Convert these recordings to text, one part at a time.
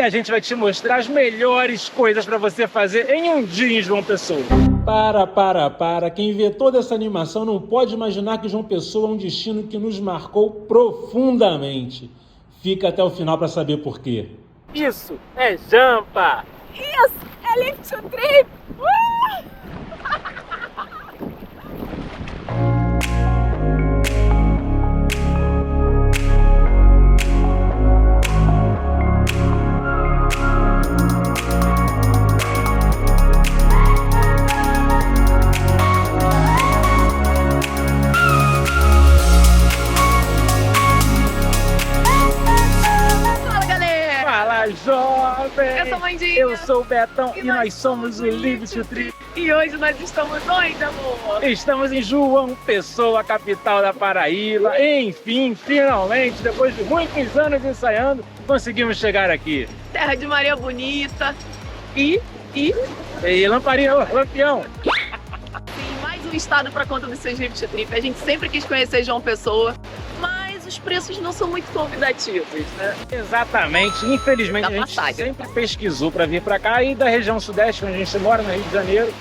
E a gente vai te mostrar as melhores coisas para você fazer em um dia em João Pessoa. Para. Quem vê toda essa animação não pode imaginar que João Pessoa é um destino que nos marcou profundamente. Fica até o final para saber por quê. Isso é Jampa! Isso é Lift to Trip! Jovem! Eu sou a Mandinha. Eu sou o Betão e nós somos o Live to Trip. E hoje nós estamos onde, amor? Estamos em João Pessoa, capital da Paraíba. Enfim, finalmente, depois de muitos anos ensaiando, conseguimos chegar aqui. Terra de Maria Bonita e Lamparina, Lampião. Sim, mais um estado para conta dos seus Live to Trip. A gente sempre quis conhecer João Pessoa, mas os preços não são muito convidativos, né? Exatamente. Infelizmente, a gente sempre pesquisou para vir para cá, e da região sudeste, onde a gente mora, no Rio de Janeiro,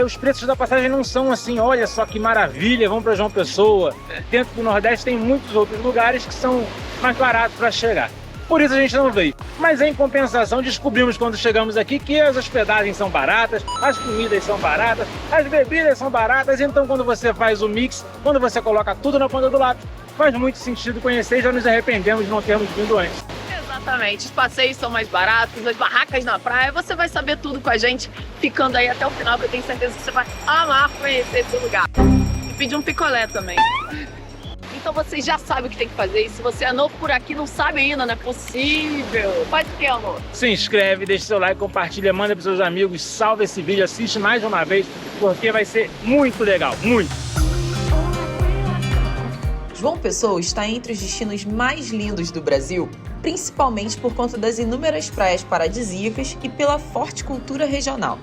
os preços da passagem não são assim, olha só que maravilha, vamos para João Pessoa. Dentro do Nordeste tem muitos outros lugares que são mais baratos para chegar. Por isso a gente não veio. Mas em compensação, descobrimos quando chegamos aqui que as hospedagens são baratas, as comidas são baratas, as bebidas são baratas. Então quando você faz o mix, quando você coloca tudo na ponta do lápis, faz muito sentido conhecer, e já nos arrependemos de não termos vindo antes. Exatamente, os passeios são mais baratos, as barracas na praia, você vai saber tudo com a gente, ficando aí até o final, que eu tenho certeza que você vai amar conhecer esse lugar. E pedir um picolé também. Então você já sabe o que tem que fazer, e se você é novo por aqui não sabe ainda, não é possível. Faz o que, amor? Se inscreve, deixa seu like, compartilha, manda para seus amigos, salva esse vídeo, assiste mais uma vez, porque vai ser muito legal, muito. João Pessoa está entre os destinos mais lindos do Brasil, principalmente por conta das inúmeras praias paradisíacas e pela forte cultura regional.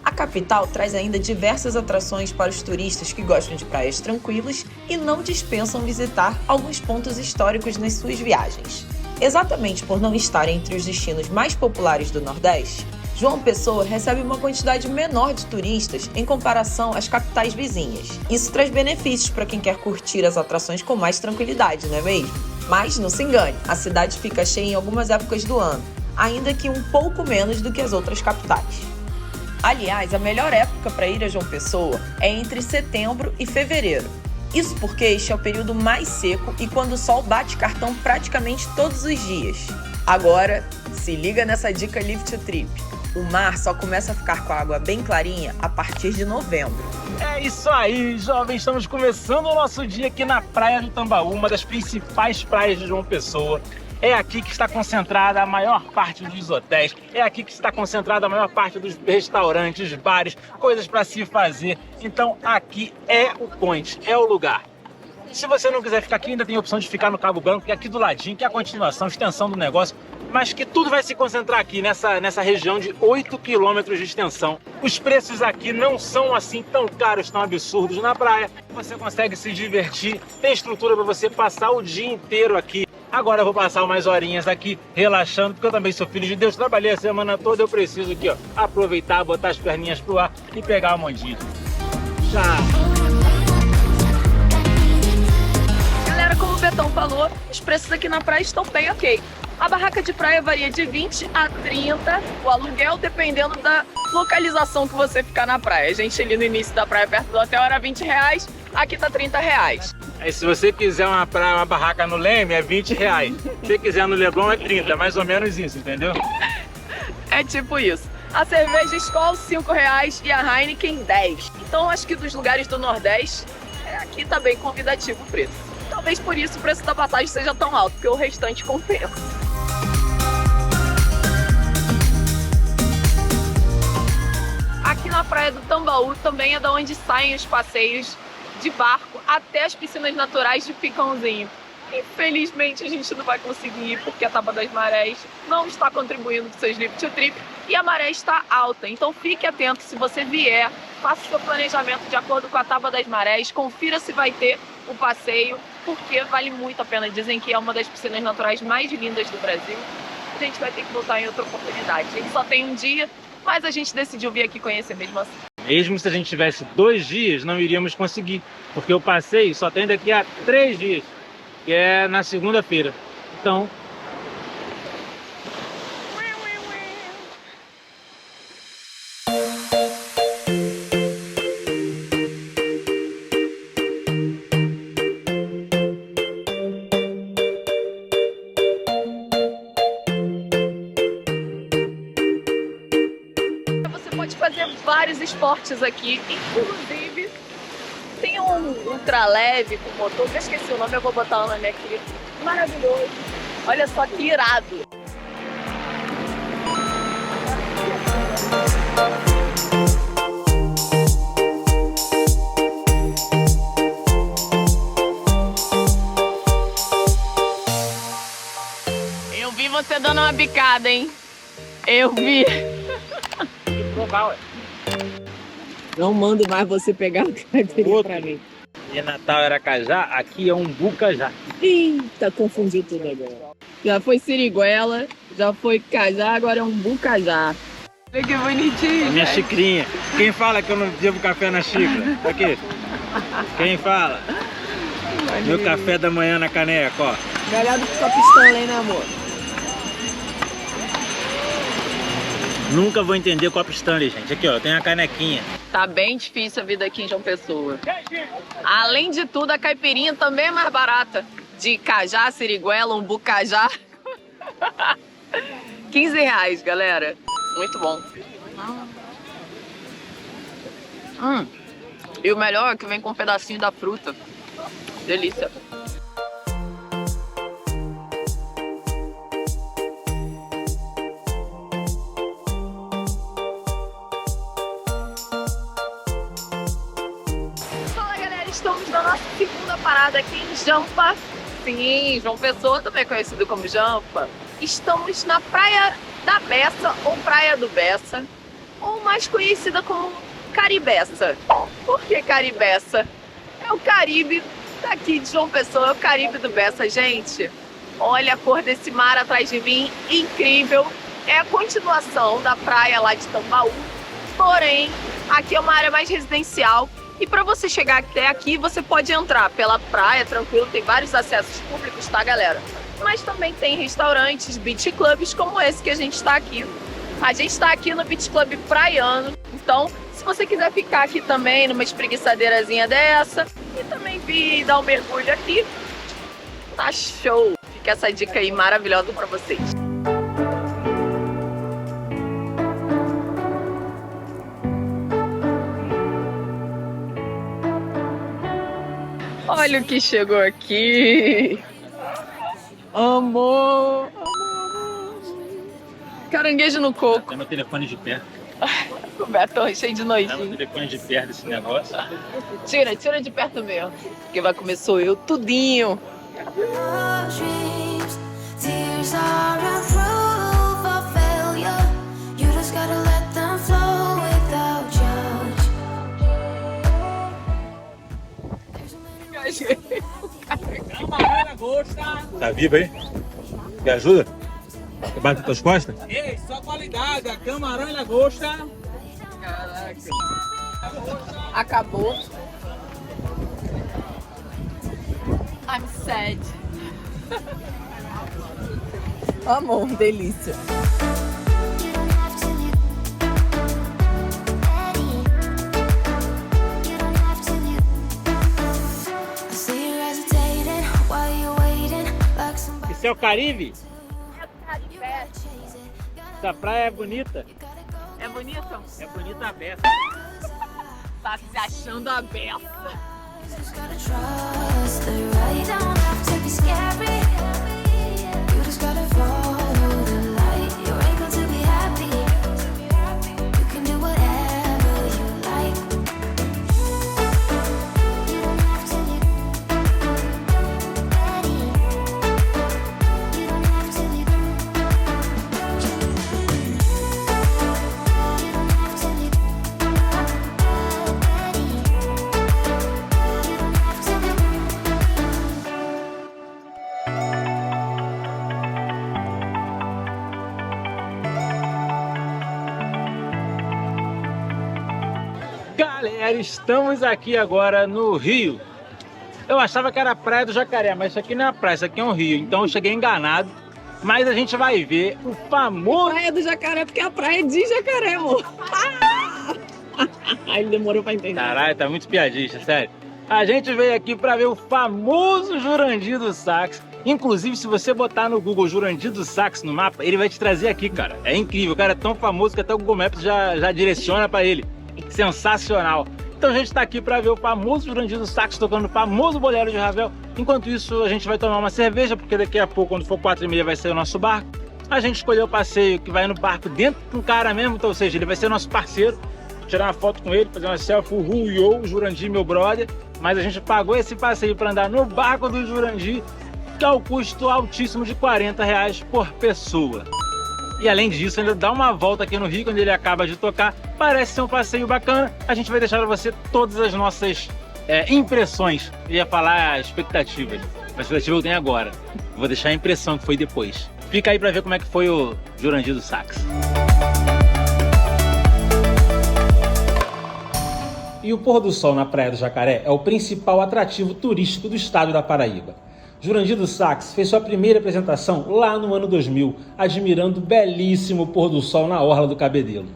A capital traz ainda diversas atrações para os turistas que gostam de praias tranquilas e não dispensam visitar alguns pontos históricos nas suas viagens. Exatamente por não estar entre os destinos mais populares do Nordeste, João Pessoa recebe uma quantidade menor de turistas em comparação às capitais vizinhas. Isso traz benefícios para quem quer curtir as atrações com mais tranquilidade, não é mesmo? Mas não se engane, a cidade fica cheia em algumas épocas do ano, ainda que um pouco menos do que as outras capitais. Aliás, a melhor época para ir a João Pessoa é entre setembro e fevereiro. Isso porque este é o período mais seco e quando o sol bate cartão praticamente todos os dias. Agora, se liga nessa dica Live to Trip. O mar só começa a ficar com a água bem clarinha a partir de novembro. É isso aí, jovens! Estamos começando o nosso dia aqui na Praia do Tambaú, uma das principais praias de João Pessoa. É aqui que está concentrada a maior parte dos hotéis, é aqui que está concentrada a maior parte dos restaurantes, bares, coisas para se fazer. Então aqui é o point, é o lugar. Se você não quiser ficar aqui, ainda tem a opção de ficar no Cabo Branco, que é aqui do ladinho, que é a continuação, extensão do negócio, mas que tudo vai se concentrar aqui nessa região de 8 quilômetros de extensão. Os preços aqui não são assim tão caros, tão absurdos na praia. Você consegue se divertir, tem estrutura para você passar o dia inteiro aqui. Agora eu vou passar umas horinhas aqui relaxando, porque eu também sou filho de Deus, trabalhei a semana toda, eu preciso aqui, ó, aproveitar, botar as perninhas pro ar e pegar a Mandinha. Tchau! Como o Betão falou, os preços aqui na praia estão bem ok. A barraca de praia varia de 20 a 30, o aluguel dependendo da localização que você ficar na praia. A gente ali no início da praia, perto do hotel, era R$20, aqui tá R$30. Aí se você quiser uma barraca no Leme, é R$20. Se você quiser no Leblon, é 30, mais ou menos isso, entendeu? É tipo isso. A cerveja Skol, R$5 e a Heineken, 10. Então acho que dos lugares do Nordeste, aqui tá bem convidativo o preço. Talvez por isso o preço da passagem seja tão alto, porque o restante compensa. Aqui na Praia do Tambaú também é da onde saem os passeios de barco até as piscinas naturais de Picãozinho. Infelizmente a gente não vai conseguir ir porque a Tábua das Marés não está contribuindo com seus Live to Trip e a maré está alta. Então fique atento, se você vier, faça o seu planejamento de acordo com a Tábua das Marés, confira se vai ter o passeio, porque vale muito a pena. Dizem que é uma das piscinas naturais mais lindas do Brasil. a gente vai ter que voltar em outra oportunidade. A gente só tem um dia, mas a gente decidiu vir aqui conhecer mesmo assim. Mesmo se a gente tivesse 2 dias, não iríamos conseguir, porque o passeio só tem daqui a 3 dias, que é na segunda-feira. Então, Você pode fazer vários esportes aqui, inclusive tem um ultraleve com motor, que eu esqueci o nome, eu vou botar o nome aqui. Maravilhoso! Olha só que irado! Eu vi você dando uma bicada, hein? Eu vi! provar, ué. Não mando mais você pegar a caipirinha pra mim. E Natal era cajá, aqui é um bucajá. Eita, confundi tudo agora. Já foi siriguela, já foi cajá, agora é um bucajá. Olha que bonitinho. Minha gente. xicrinha. Quem fala que eu não devo café na xícara? Aqui. Quem fala? Meu café da manhã na caneca, ó. Melhor do que Copistão, hein, né, amor? Nunca vou entender Copa Stanley, gente. Aqui, ó, tem a canequinha. Tá bem difícil a vida aqui em João Pessoa. Além de tudo, a caipirinha também é mais barata. De cajá, siriguela, um bucajá. R$15, galera. Muito bom. E o melhor é que vem com um pedacinho da fruta. Delícia. Fala, galera, estamos na nossa segunda parada aqui em Jampa. Sim, João Pessoa também é conhecido como Jampa. Estamos na Praia da Beça, ou Praia do Bessa, ou mais conhecida como Caribeça. Por que Caribeça? É o Caribe daqui de João Pessoa, é o Caribe do Bessa, gente. Olha a cor desse mar atrás de mim, incrível. É a continuação da praia lá de Tambaú, porém, aqui é uma área mais residencial. E para você chegar até aqui, você pode entrar pela praia, tranquilo, tem vários acessos públicos, tá, galera? Mas também tem restaurantes, beach clubs como esse que a gente está aqui. A gente está aqui no Beach Club Praiano, então se você quiser ficar aqui também numa espreguiçadeirazinha dessa e também vir dar um mergulho aqui, tá show! Fica essa dica aí maravilhosa para vocês. Olha o que chegou aqui! Amor! Caranguejo no coco. Tem meu telefone de perto. O Betão cheio de Tem meu nojinho. telefone de perto desse negócio. Tira de perto mesmo. Quem vai comer sou eu, tudinho. Dreams, tears are a proof of failure. You just gotta let them flow without judge. Tá vivo aí? Quer ajuda? Quer bater tuas costas? Ei, só qualidade, a camarão e lagosta. Caraca. Acabou. I'm sad. Amor, delícia. You don't have to be ready. You don't have to be. I see you hesitating while you're waiting, like somebody Esse é o Caribe? you gotta chase it. Essa praia é bonita. É bonito? É bonita a beça. Tá se achando aberta. You just gotta trust the right. Don't have to be scary. You just gotta follow the light. You're able to be happy. You can do whatever you like. You don't have to be ready. You don't have to be. You don't have to be ready. Galera, estamos aqui agora no Rio. Eu achava que era a Praia do Jacaré, mas isso aqui não é a praia, isso aqui é um rio. Então eu cheguei enganado. Mas a gente vai ver o famoso... Praia do Jacaré, porque é a praia de Jacaré, amor. Ele demorou pra entender. Caralho, tá muito piadista, sério. A gente veio aqui pra ver o famoso Jurandir do Sax. Inclusive, se você botar no Google Jurandir do Sax no mapa, ele vai te trazer aqui, cara. É incrível, o cara é tão famoso que até o Google Maps já direciona pra ele. Sensacional. Então a gente tá aqui pra ver o famoso Jurandir do Sax tocando o famoso Bolero de Ravel. Enquanto isso, a gente vai tomar uma cerveja, porque daqui a pouco, quando for 4h30, vai ser o nosso barco. A gente escolheu o passeio que vai no barco dentro com o cara mesmo, então, ou seja, ele vai ser nosso parceiro. Tirar uma foto com ele, fazer uma selfie, o Jurandir, meu brother. Mas a gente pagou esse passeio para andar no barco do Jurandir, que é o custo altíssimo de R$40 por pessoa. E além disso, ainda dá uma volta aqui no Rio, quando ele acaba de tocar. Parece ser um passeio bacana. A gente vai deixar para você todas as nossas impressões. Eu ia falar expectativas. A expectativa eu tenho agora. Vou deixar a impressão que foi depois. Fica aí para ver como é que foi o Jurandir do Sax. E o pôr do sol na Praia do Jacaré é o principal atrativo turístico do estado da Paraíba. Jurandir do Sax fez sua primeira apresentação lá no ano 2000, admirando o belíssimo pôr do sol na orla do Cabedelo.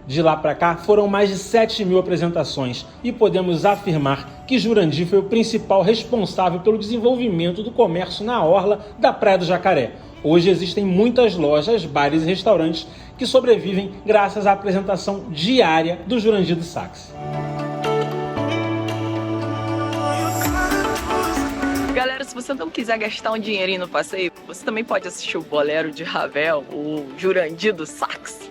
De lá para cá foram mais de 7.000 apresentações e podemos afirmar que Jurandir foi o principal responsável pelo desenvolvimento do comércio na orla da Praia do Jacaré. Hoje existem muitas lojas, bares e restaurantes que sobrevivem graças à apresentação diária do Jurandir do Sax. Galera, se você não quiser gastar um dinheirinho no passeio, você também pode assistir o Bolero de Ravel, o Jurandir do Sax,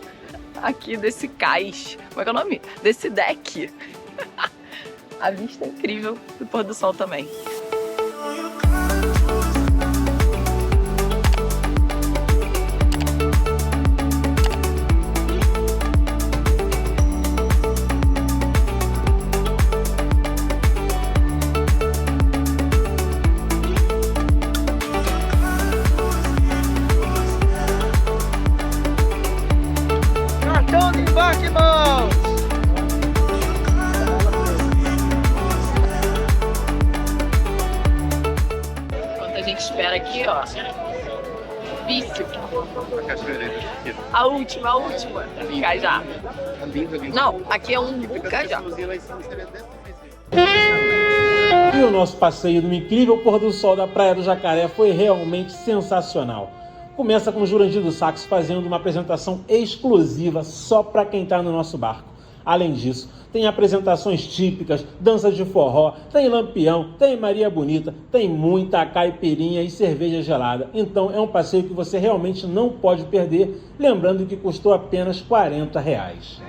aqui desse cais. Como é que é o nome? Desse deck. A vista é incrível do pôr do sol também. Enquanto a gente espera aqui, ó. Vício. A última. Cajá. Não, aqui é um cajá. E o nosso passeio no incrível pôr do sol da Praia do Jacaré foi realmente sensacional. Começa com o Jurandir do Sax fazendo uma apresentação exclusiva só para quem está no nosso barco. Além disso, tem apresentações típicas, dança de forró, tem lampião, tem Maria Bonita, tem muita caipirinha e cerveja gelada. Então é um passeio que você realmente não pode perder, lembrando que custou apenas R$40.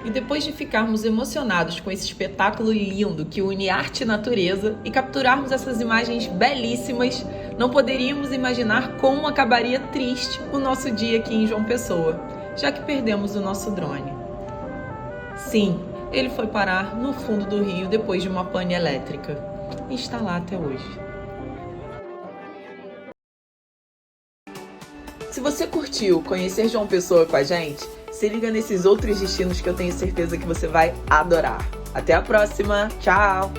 E depois de ficarmos emocionados com esse espetáculo lindo que une arte e natureza e capturarmos essas imagens belíssimas, não poderíamos imaginar como acabaria triste o nosso dia aqui em João Pessoa, já que perdemos o nosso drone. Sim, ele foi parar no fundo do rio depois de uma pane elétrica e está lá até hoje. Se você curtiu conhecer João Pessoa com a gente, se liga nesses outros destinos que eu tenho certeza que você vai adorar. Até a próxima! Tchau!